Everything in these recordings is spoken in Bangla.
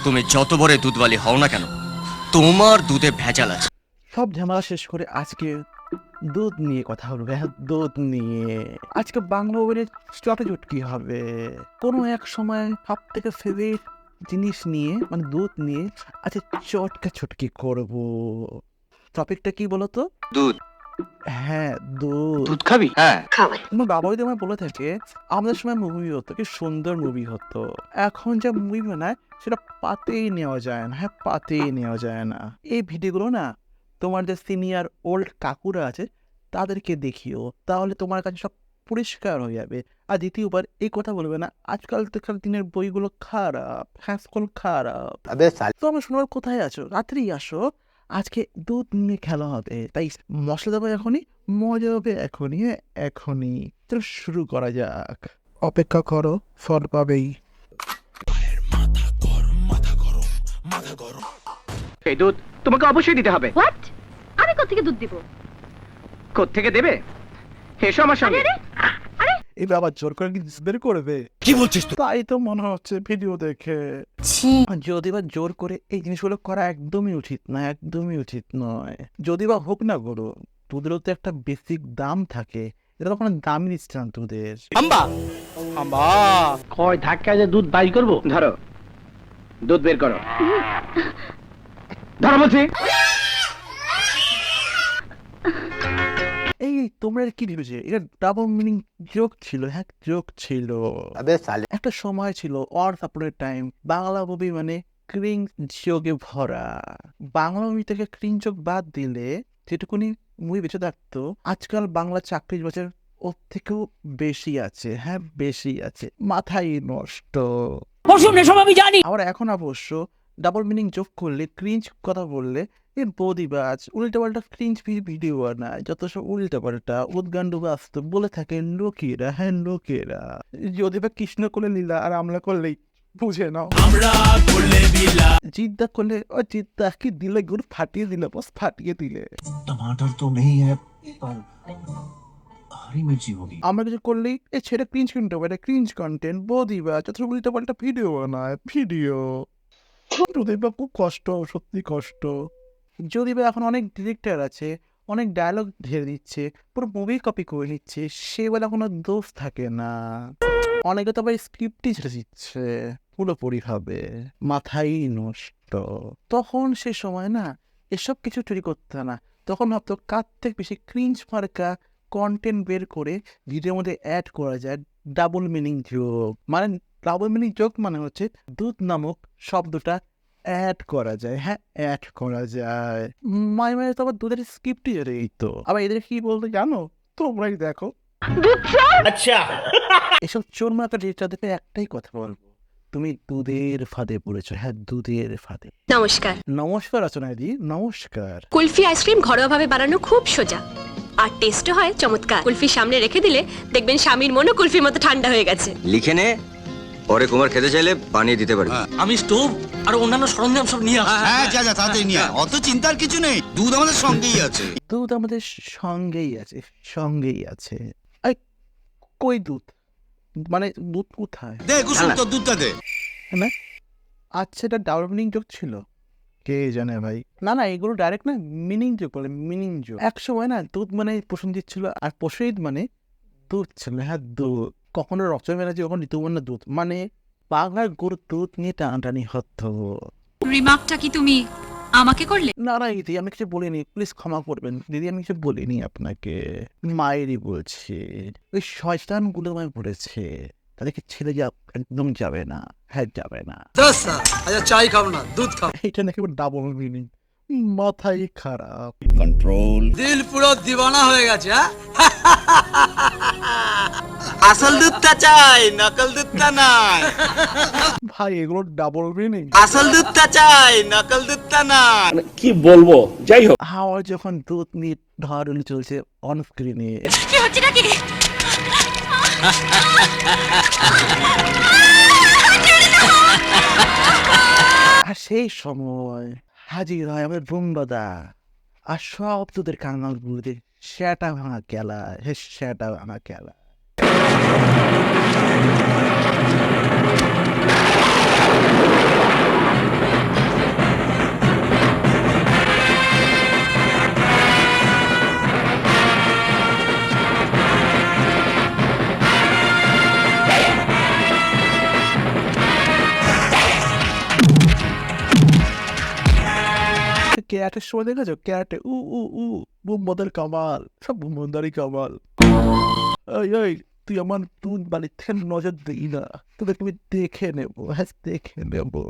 তুমি যত বড় দুধওয়ালি হও না কেন, তোমার দুধে ভেজাল আছে। সব ঝামেলা শেষ করে আজকে দুধ নিয়ে কথা বলবে। হ্যাঁ, দুধ নিয়ে আজকে বাংলা ওভেনের চটজট কি হবে। কোনো এক সময় সব থেকে ফেভারিট জিনিস নিয়ে মানে দুধ নিয়ে আচ্ছা চটকা ছটকি করব। টপিকটা কি বলতো? দুধ। হ্যাঁ, দুধ। দুধ খাবি? হ্যাঁ। আমার বাবা যদি আমায় বলে থাকে আমাদের সময় মুভি হতো, কি সুন্দর মুভি হতো। এখন যা মুভি বানায় সেটা পাতেই নেওয়া যায় না। হ্যাঁ, পাতেই নেওয়া যায় না। এই ভিডিওগুলো না তোমার যে সিনিয়র ওল্ড কাকুরা আছে তাদেরকে দেখিও, তাহলে তোমার কাছে সব পরিষ্কার হয়ে যাবে। আর দ্বিতীয়বার এই কথা বলবে না আজকালকার দিনের বইগুলো খারাপ, হ্যাঁ খারাপ। তো আমার শোনার কোথায় আছো? রাত্রেই আসো। আজকে দুধ নিয়ে খেলা হবে, তাই মশলা দেবো এখনই, মজা হবে এখনই। হ্যাঁ, এখনই। চলো শুরু করা যাক। অপেক্ষা করো, ফল পাবেই। এই দুধ তোমাকে অবশ্যই দিতে হবে। হোয়াট? আমি কোত্থেকে দুধ দিব? কোত্থেকে দেবে? এসো আমার সঙ্গে। এই বাবা জোর করে কি বের করবে? কি বলছিস তুই? তাই তো মনে হচ্ছে ভিডিও দেখে। যদি বা জোর করে এই জিনিসগুলো করা একদমই উচিত না, একদমই উচিত নয়। যদি বা হোক না গরু, দুধেরও তো একটা বেসিক দাম থাকে। এটা তো কোনো দামই নিচ্ছে না দুধের। কয় ধাক্কায় যে দুধ বাইর করবো। ধরো, দুধ বের করো। ধরো বলছি। এই তোমরা কি ভেবেছে এটা ডাবল মিনিং জোক ছিল? হ্যাঁ, জোক ছিল। একটা সময় ছিল ওয়ান্স আপন এ টাইম বাংলা মুভি মানে ক্রিং যোগে ভরা। বাংলা মুভি থেকে ক্রিং যোগ বাদ দিলে যেটুকুনি মুভি বেঁচে থাকতো, আজকাল বাংলা চাকরির বাজার ওর থেকেও বেশি আছে। হ্যাঁ, বেশি আছে। মাথায় নষ্ট। আবার এখন অবশ্য ডাবল মিনিং যোগ করলে, ক্রিঞ্জ কথা বললে এর বৌদিবাজ উল্টা পাল্টা ক্রিঞ্জ ভিডিও বানায়, যত সব উল্টা পাল্টা উদ্গান্ডু বাস্তব বলে থাকেন লোকেরা। হ্যাঁ, লোকেরা। যদি বা কৃষ্ণ করলে লীলা আর আমরা করলেই বুঝে নাও। জিদ্দা করলে ও জিদ্দা কি দিলে গুড় ফাটিয়ে দিলে, বস ফাটিয়ে দিলে। टमाटर तो नहीं है पर हरी मिर्ची होगी। আমরা কিছু করলেই এ ছেড়ে ক্রিঞ্জ কন্টেন্ট, এটা ক্রিঞ্জ কন্টেন্ট। বৌদিবাজ যত সব উল্টা পাল্টা ভিডিও বানায়, ভিডিও। যদি বা খুব কষ্ট, সত্যি কষ্ট। যদি বা এখন অনেক ডিরেক্টর আছে, অনেক ডায়লগ ঢেলে দিচ্ছে, পুরো মুভি কপি করে নিচ্ছে, সে বলে কোনো দোষ থাকে না। অনেকে তো আবার স্ক্রিপ্টই ছেড়ে দিচ্ছে পুরোপুরি ভাবে। মাথাই নষ্ট। তখন সে সময় না এসব কিছু তৈরি করতে না, তখন ভাবতো কার থেকে বেশি ক্রিঞ্জ মার্কা কন্টেন্ট বের করে ভিডিওর মধ্যে অ্যাড করা যায়। ডাবল মিনিং জোক মানে, ডাবল মিনিং জোক মানে হচ্ছে দুধ নামক শব্দটা অ্যাড করা যায়। হ্যাঁ, অ্যাড করা যায়। মাঝে তো আবার দুধের স্ক্রিপ্টই এই তো আবার এদের কি বলতে জানো? তোমরাই দেখো। আচ্ছা, এসব চোর মার্কা ডিরেক্টরদেরকে একটাই কথা বলবো, তুমি দুধের ফাঁদে পড়েছো। হ্যাঁ, দুধের ফাঁদে। নমস্কার। নমস্কার রচনাদি, নমস্কার। কুলফি আইসক্রিম ঘরোয়াভাবে বানানো খুব সোজা, আর টেস্টও হয় চমৎকার। কুলফি সামনে রেখে দিলে দেখবেন স্বামীর মনও কুলফির মতো ঠান্ডা হয়ে গেছে। লিখে নে, পরে কুমার খেতে চাইলে বানিয়ে দিতে পারবি। আমি স্টোভ আর অন্যান্য সরঞ্জাম সব নিয়ে আসছি। হ্যাঁ, যা তাড়াতাড়ি নিয়ে আয়। অত চিন্তার কিছু নেই, দুধ আমাদের সঙ্গেই আছে। দুধ আমাদের সঙ্গেই আছে, সঙ্গেই আছে। এই কই দুধ? মানে দুধ কোথায়? দে কুসুম, তোর দুধটা দে। না, আচ্ছা এটা ডাবল মিনিং যোগ ছিল, কে জানে ভাই। না না, এগুলো ডাইরেক্ট না মিনিং যোগ বলে, মিনিং যোগ। এক সময় না দুধ মানে প্রসেনজিৎ ছিল, আর প্রসেনজিৎ মানে দুধ ছিল। হ্যাঁ, দুধ। কখনো রচনা ব্যানার্জি, কখনো ঋতুপর্ণা দুধ, মানে বাংলার গরুর দুধ নিয়ে টানাটানি হতো। রিমার্কটা কি তুমি আমাকে করলে? না না দিদি, আমি কিছু বলিনি, প্লিজ ক্ষমা করবেন দিদি, আমি কিছু বলিনি আপনাকে। মায়েরই বলছি, ওই শয়তানগুলো আমায় বলেছে তাদেরকে ছেড়ে যা, একদম যাবে না। হ্যাঁ, যাবে না। আচ্ছা, চাই খাও না, দুধ খাও। এটা নাকি ডাবল মিনিং, মাথাই খারাপ। দিল পুরো দিওয়ানা হয়ে গেছে। আসল দুধটা চাই, নকল দুধটা নাই। ভাই এগুলো ডাবল মিনিং। আসল দুধটা চাই, নকল দুধটা নাই। কি বলবো, যাই হোক। হাওয়া যখন দুধ নিয়ে ধরুন চলছে অন স্ক্রিনে, কি হচ্ছে নাকি? আর সেই সময় হাজির হয় আমাদের বুম্বাদা আর সব দুধের কাঙাল গুলোতে সেটা ভাঙা খেলা। হে, সেটা ভাঙা খেলা। ক্যাটের সময় দেখেছো? ক্যাটে উ উ উ বুম্বাদের কামাল, সব বুম্বাদারি কামাল। ওই ওই তুই আমার দুধ বালির থেকে নজর দিই না, তোদেরকে আমি দেখে নেবো, হ্যাঁ দেখে নেবো।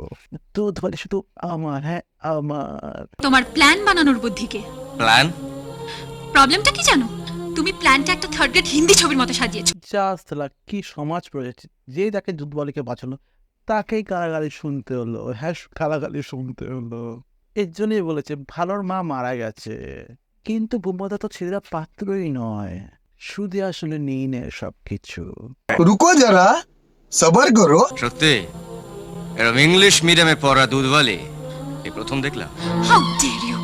দুধ বালি শুধু আমার, হ্যাঁ আমার। তোমার প্ল্যান বানানোর বুদ্ধিকে। প্ল্যান? প্রবলেমটা কি জানো? তুমি প্ল্যানটা একটা থার্ড গ্রেড হিন্দি ছবির মতো সাজিয়েছো। জাস্ট কি সমাজ প্রয়োজন, যে তাকে দুধ বালিকে বাঁচালো তাকেই গালাগালি শুনতে হলো, হ্যাঁ গালাগালি শুনতে হলো। এর জন্যই বলেছে ভালোর মা মারা গেছে, কিন্তু বুম্বাদা তো ছেলেরা পাত্রই নয়, শুধু আসলে নেই নে সবকিছু। रुको जरा सबर करो। সত্যি এরকম ইংলিশ মিডিয়ামে পড়া দুধওয়ালি এই প্রথম দেখলাম। How dare you!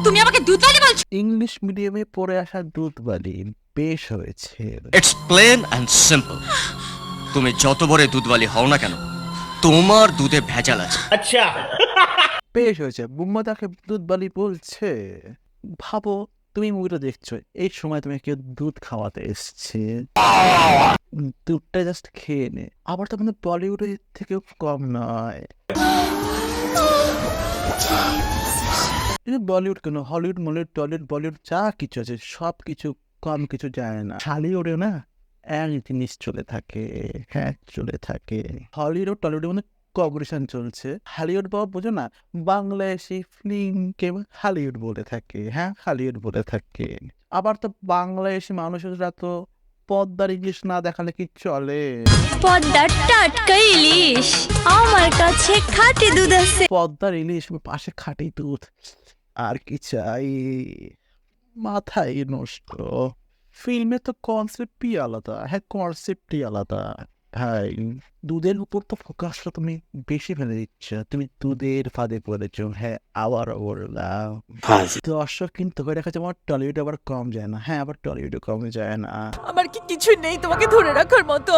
তুমি আমাকে দুধওয়ালি বলছো? ইংলিশ মিডিয়ামে পড়ে আসা দুধ বালি বেশ হয়েছে। It's plain and simple. তুমি যত বড় দুধওয়ালি হও না কেন, তোমার দুধে ভেজাল আছে। বেশ হয়েছে, বুম্মা তাকে দুধ বালি বলছে। ভাবো তুমি মুভিটা দেখছো, এই সময় তুমি কেউ দুধ খাওয়াতে এসছে, দুধটা জাস্ট খেয়ে নে। আবার তো কিন্তু বলিউডের থেকেও কম নয়। বলিউড কেন, হলিউড মলিউড টলিউড বলিউড যা কিছু আছে সব কিছু কম কিছু যায় না। হলিউডে না এক জিনিস চলে থাকে, হ্যাঁ চলে থাকে। হলিউড ও টলিউডের মধ্যে কম্পিটিশন চলছে। হলিউড বাবা বোঝো না, বাংলাদেশি ফিল্মকে হলিউড বলে থাকে, হ্যাঁ হলিউড বলে থাকে। আবার তো বাংলাদেশি মানুষেরা তো পদ্মার ইংলিশ না দেখালে কি চলে? পদ্মার টাটকা ইলিশ আমার কাছে খাঁটি দুধ আছে। পদ্মার ইলিশ পাশে খাঁটি দুধ, আর কি চাই? মাথায় নষ্ট। ফিল্মে তো কনসেপ্টই আলাদা, হ্যাঁ কনসেপ্টই আলাদা। ভাই দুধের উপর তো ফোকাসটা তুমি বেশি ফেলে দিচ্ছ, তুমি দুধের ফাঁদে পড়েছো। হ্যাঁ আবারও বললাম, দর্শক কিন্তু হয়ে দেখা যায় আমার টলিউড আবার কম যায় না, হ্যাঁ আবার টলিউডও কম যায় না। আমার কি কিছুই নেই তোমাকে ধরে রাখার মতো?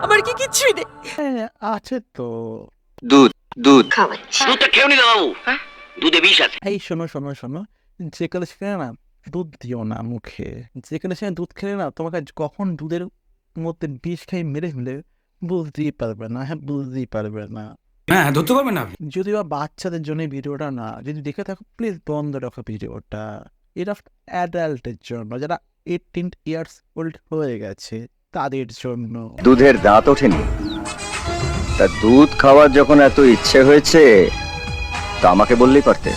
আমার কি কিছুই নেই? হ্যাঁ আছে তো। দুধ দুধ দুধটা খেও নি বাবু, দুধে বিষ আছে। এই শোনো শোনো শোনো, যেখানে সেখানে না দুধ দিও না মুখে। যেখানে সেখানে দুধ খেলে না তোমাকে কখন দুধের মধ্যে বিষ খাই মেরে ফেলে বুঝতেই পারবে না, হ্যাঁ বুঝতেই পারবে না। হ্যাঁ ধরতে পারবেন না। যদি বা বাচ্চাদের জন্য ভিডিওটা না, যদি দেখে থাকো প্লিজ বন্ধ রাখো ভিডিওটা। এটা অ্যাডাল্টের জন্য, যারা 18 ইয়ার্স ওল্ড হয়ে গেছে তাদের জন্য। দুধের দাঁত ওঠেনি, তা দুধ খাওয়ার যখন এত ইচ্ছে হয়েছে তা আমাকে বললেই পারতে,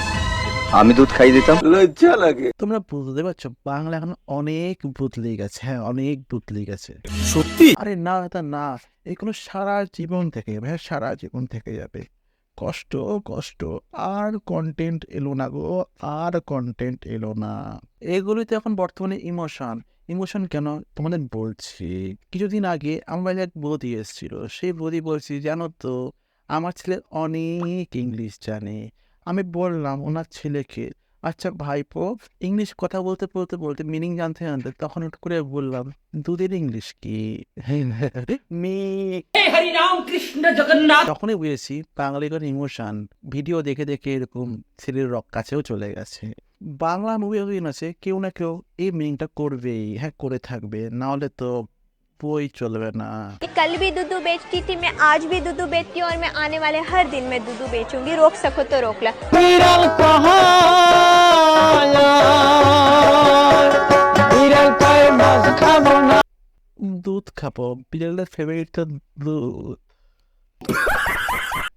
আমি দুধ খাই দিতাম। लज्जा लगे। তোমরা বুঝতে পারছো বাংলা এখন অনেক বদলে গেছে, হ্যাঁ অনেক বদলে গেছে। সত্যি? আরে না এটা না, এগুলো সারা জীবন থেকে যাবে, হ্যাঁ সারা জীবন থেকে যাবে। কষ্ট কষ্ট, আর কন্টেন্ট এলো না গো, আর কন্টেন্ট এলো না। এগুলোই তো এখন বর্তমানে ইমোশন। ইমোশন কেন তোমাদের বলছি, কিছুদিন আগে আমার এক বৌদি এসেছিল, সেই বৌদি বলছি জানো তো আমার ছেলে অনেক ইংলিশ জানে। আমি বললাম ওনার ছেলেকে, আচ্ছা ভাইপো ইংলিশ কথা বলতে বলতে বলতে মিনিং জানতে জানতে তখন একটু করে বললাম দুধের ইংলিশ কি? তখনই বুঝেছি বাঙালিগণ ইমোশন ভিডিও দেখে দেখে এরকম ছেলের কাছেও চলে গেছে। বাংলা মুভি আছে কেউ না কেউ এই মিনিংটা করবেই, হ্যাঁ করে থাকবে, না হলে তো বই চলবে না। कल भी दूध बेचती थी मैं, आज भी दूध बेचती हूँ और मैं आने वाले हर दिन में दूध बेचूंगी। रोक सको तो रोक ला। দুধ খাবো, বিড়ালের ফেভারিট তো দুধ।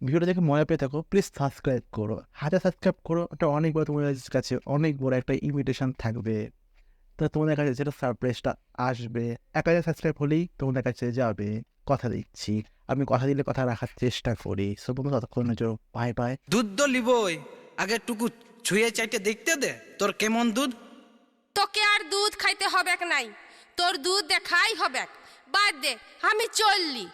ভিডিওটা দেখে মজা পেয়ে থাকো প্লিজ সাবস্ক্রাইব করো, হাজার সাবস্ক্রাইব করো, ওটা অনেক বড় তোমাদের কাছে অনেক বড় একটা ইনভিটেশন থাকবে। তো তোমাদের কাছে যেটা সারপ্রাইজটা আসবে 1000 সাবস্ক্রাইব হলেই তোমাদের কাছে যাবে, কথা দিচ্ছি। আমি কথা দিলে কথা রাখার চেষ্টা করি। সব ততক্ষণের জন্য বাই বাই। দুধ তো লিবই, আগে টুকু ছুঁয়ে চাইতে দেখতে দে তোর কেমন দুধ। তোকে আর দুধ খাইতে হবে নাই, তোর দুধ দেখাই হবে। বাদ দে, আমি চললি।